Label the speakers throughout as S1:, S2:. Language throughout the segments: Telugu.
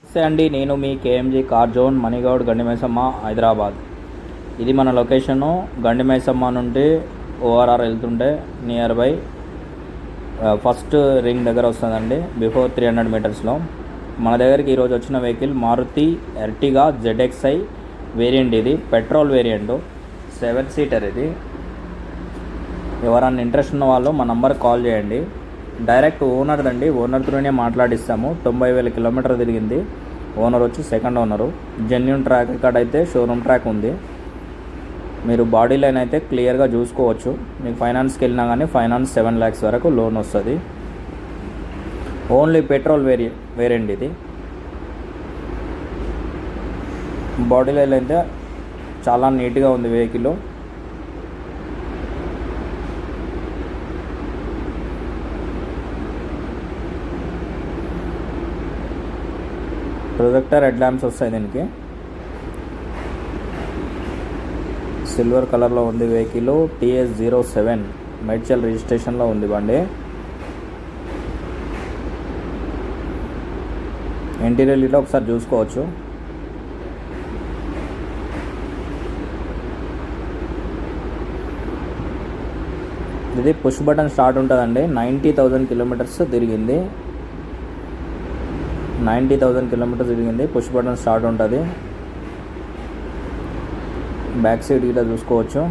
S1: నమస్తే అండి, నేను మీ కేఎంజీ కార్ జోన్ మణిగౌడ్ గండిమైసమ్మ హైదరాబాద్. ఇది మన లొకేషను. గండిమైసమ్మ నుండి ఓఆర్ఆర్ వెళ్తుంటే నియర్ బై ఫస్ట్ రింగ్ దగ్గర వస్తుందండి, బిఫోర్ 300 మీటర్స్లో. మన దగ్గరికి ఈరోజు వచ్చిన vehicle Maruti Ertiga ZXi variant. ఇది పెట్రోల్ వేరియంట్, 7 సీటర్. ఇది ఎవరన్నా ఇంట్రెస్ట్ ఉన్న వాళ్ళు మా నంబర్ కాల్ చేయండి. డైరెక్ట్ ఓనర్ అండి, ఓనర్తోనే మాట్లాడిస్తాము. 90,000 కిలోమీటర్ తిరిగింది. ఓనర్ వచ్చి second owner. Genuine track record అయితే షోరూమ్ ట్రాక్ ఉంది. మీరు బాడీ లైన్ అయితే క్లియర్గా చూసుకోవచ్చు. మీకు ఫైనాన్స్కి వెళ్ళినా కానీ ఫైనాన్స్ 7 lakhs వరకు లోన్ వస్తుంది. ఓన్లీ పెట్రోల్ వేరియంట్ ఇది. బాడీ లైన్ అయితే చాలా నీట్గా ఉంది వెహికల్. ప్రొజెక్టర్ హెడ్ ల్యాంప్స్ వస్తాయి దీనికి. సిల్వర్ కలర్లో ఉంది వెహికల్. TS07 మేడ్చల్ రిజిస్ట్రేషన్లో ఉంది బండి. ఇంటీరియర్ ఇట్లా ఒకసారి చూసుకోవచ్చు. ఇది పుష్ బటన్ స్టార్ట్ ఉంటుందండి. 90,000 కిలోమీటర్స్ తిరిగింది. 90,000 కిలోమీటర్స్ తిరిగింది. పుష్ బటన్ స్టార్ట్ ఉంటుంది. బ్యాక్ సీట్ ఇట్లా చూసుకోవచ్చు.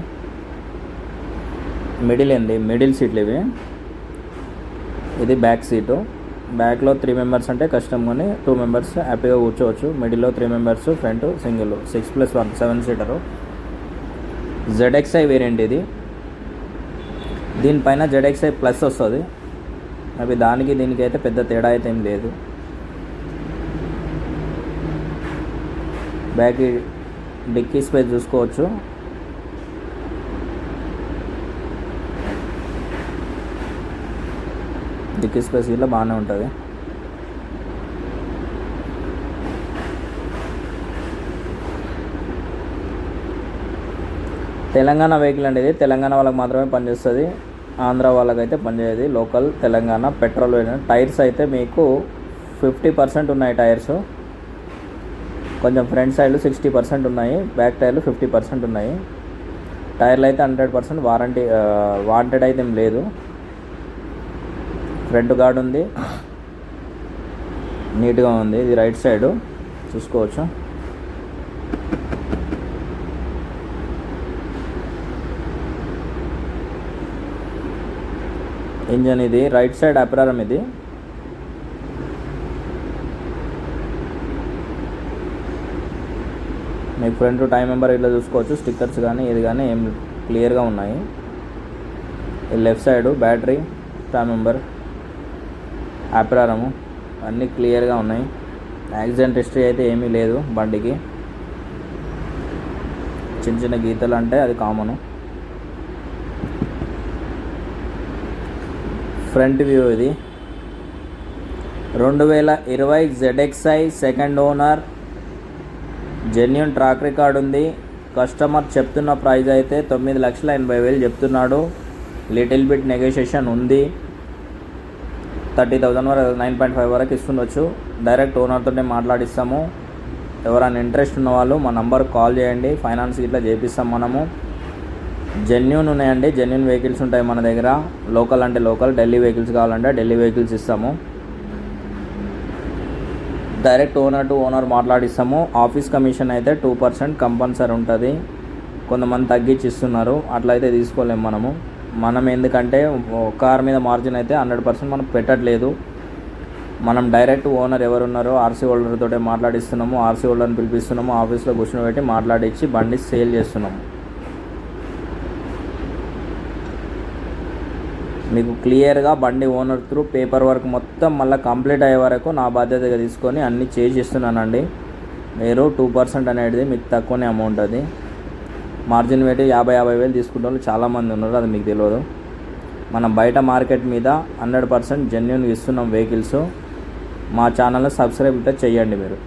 S1: మిడిల్ సీట్లు ఇవి. ఇది బ్యాక్ సీటు. బ్యాక్లో 3 members అంటే కష్టం, కానీ 2 members హ్యాపీగా కూర్చోవచ్చు. మిడిల్లో 3 members, front single. 6+1 7 సీటరు. ZXi variant ఇది. దీనిపైన ZXi ప్లస్ వస్తుంది. అవి దానికి దీనికి అయితే పెద్ద తేడా అయితే ఏం లేదు. బ్యాక్ డిక్కీ స్పేస్ చూసుకోవచ్చు. డిక్కీ స్పేస్ ఇలా బాగానే ఉంటుంది. తెలంగాణ వెహికల్ అండి ఇది. తెలంగాణ వాళ్ళకి మాత్రమే పనిచేస్తుంది. ఆంధ్ర వాళ్ళకైతే పనిచేయదు. Local Telangana petrol variant. Tyres అయితే మీకు 50% ఉన్నాయి టైర్స్. కొంచెం ఫ్రంట్ సైడ్లు 60% ఉన్నాయి, బ్యాక్ టైర్లు 50% ఉన్నాయి. టైర్లు అయితే 100% వాంటెడ్ అయితే ఏం లేదు. ఫ్రంట్ గార్డ్ ఉంది, నీట్గా ఉంది. ఇది రైట్ సైడ్ చూసుకోవచ్చు. ఇంజన్ ఇది రైట్ సైడ్ అప్రారం. ఇది మీకు ఫ్రంట్ టైం నెంబర్ ఇట్లా చూసుకోవచ్చు. స్టిక్కర్స్ కానీ ఇది కానీ ఏం క్లియర్గా ఉన్నాయి. Left side battery, time number, అప్రారము అన్నీ క్లియర్గా ఉన్నాయి. యాక్సిడెంట్ హిస్టరీ అయితే ఏమీ లేదు బండికి. చిన్న చిన్న గీతలు అంటే అది కామను. ఫ్రంట్ వ్యూ ఇది. 2020 ZXi second owner. Genuine track record ఉంది. కస్టమర్ చెప్తున్న ప్రైస్ అయితే 9,80,000 చెప్తున్నాడు. లిటిల్ బిట్ నెగోషియేషన్ ఉంది. 30,000 వరకు 9.5 వరకు ఇస్తుండొచ్చు. డైరెక్ట్ ఓనర్తోనే మాట్లాడిస్తాము. ఎవరైనా ఇంట్రెస్ట్ ఉన్న వాళ్ళు మా నంబర్ కాల్ చేయండి. ఫైనాన్స్ ఇట్లా చేపిస్తాం మనము. జెన్యూన్ ఉన్నాయండి, జెన్యూన్ వెహికల్స్ ఉంటాయి మన దగ్గర. లోకల్ అంటే లోకల్, ఢిల్లీ వెహికల్స్ కావాలంటే ఢిల్లీ వెహికల్స్ ఇస్తాము. డైరెక్ట్ ఓనర్ టు ఓనర్ మాట్లాడిస్తాము. ఆఫీస్ కమిషన్ అయితే 2% కంపల్సరీ ఉంటుంది. కొంతమంది తగ్గించి ఇస్తున్నారు, అట్లయితే తీసుకోలేము మనం ఎందుకంటే కార్ మీద మార్జిన్ అయితే 100% మనం పెట్టట్లేదు. మనం డైరెక్ట్ ఓనర్ ఎవరున్నారో ఆర్సీ హోల్డర్తో మాట్లాడిస్తున్నాము. ఆర్సీ హోల్డర్ని పిలిపిస్తున్నాము. ఆఫీస్లో కూర్చోబెట్టి మాట్లాడించి బండి సేల్ చేస్తున్నాము. మీకు క్లియర్గా బండి ఓనర్ త్రూ పేపర్ వర్క్ మొత్తం మళ్ళీ కంప్లీట్ అయ్యే వరకు నా బాధ్యతగా తీసుకొని అన్నీ చేసిస్తున్నానండి. మీరు 2% అనేది మీకు తక్కువనే అమౌంట్. అది మార్జిన్ పెట్టి 50,000 తీసుకుంటే వాళ్ళు చాలామంది ఉన్నారు, అది మీకు తెలియదు. మనం బయట మార్కెట్ మీద 100% జెన్యూన్గా ఇస్తున్నాం వెహికల్స్. మా ఛానల్ని సబ్స్క్రైబ్ అయితే చేయండి మీరు.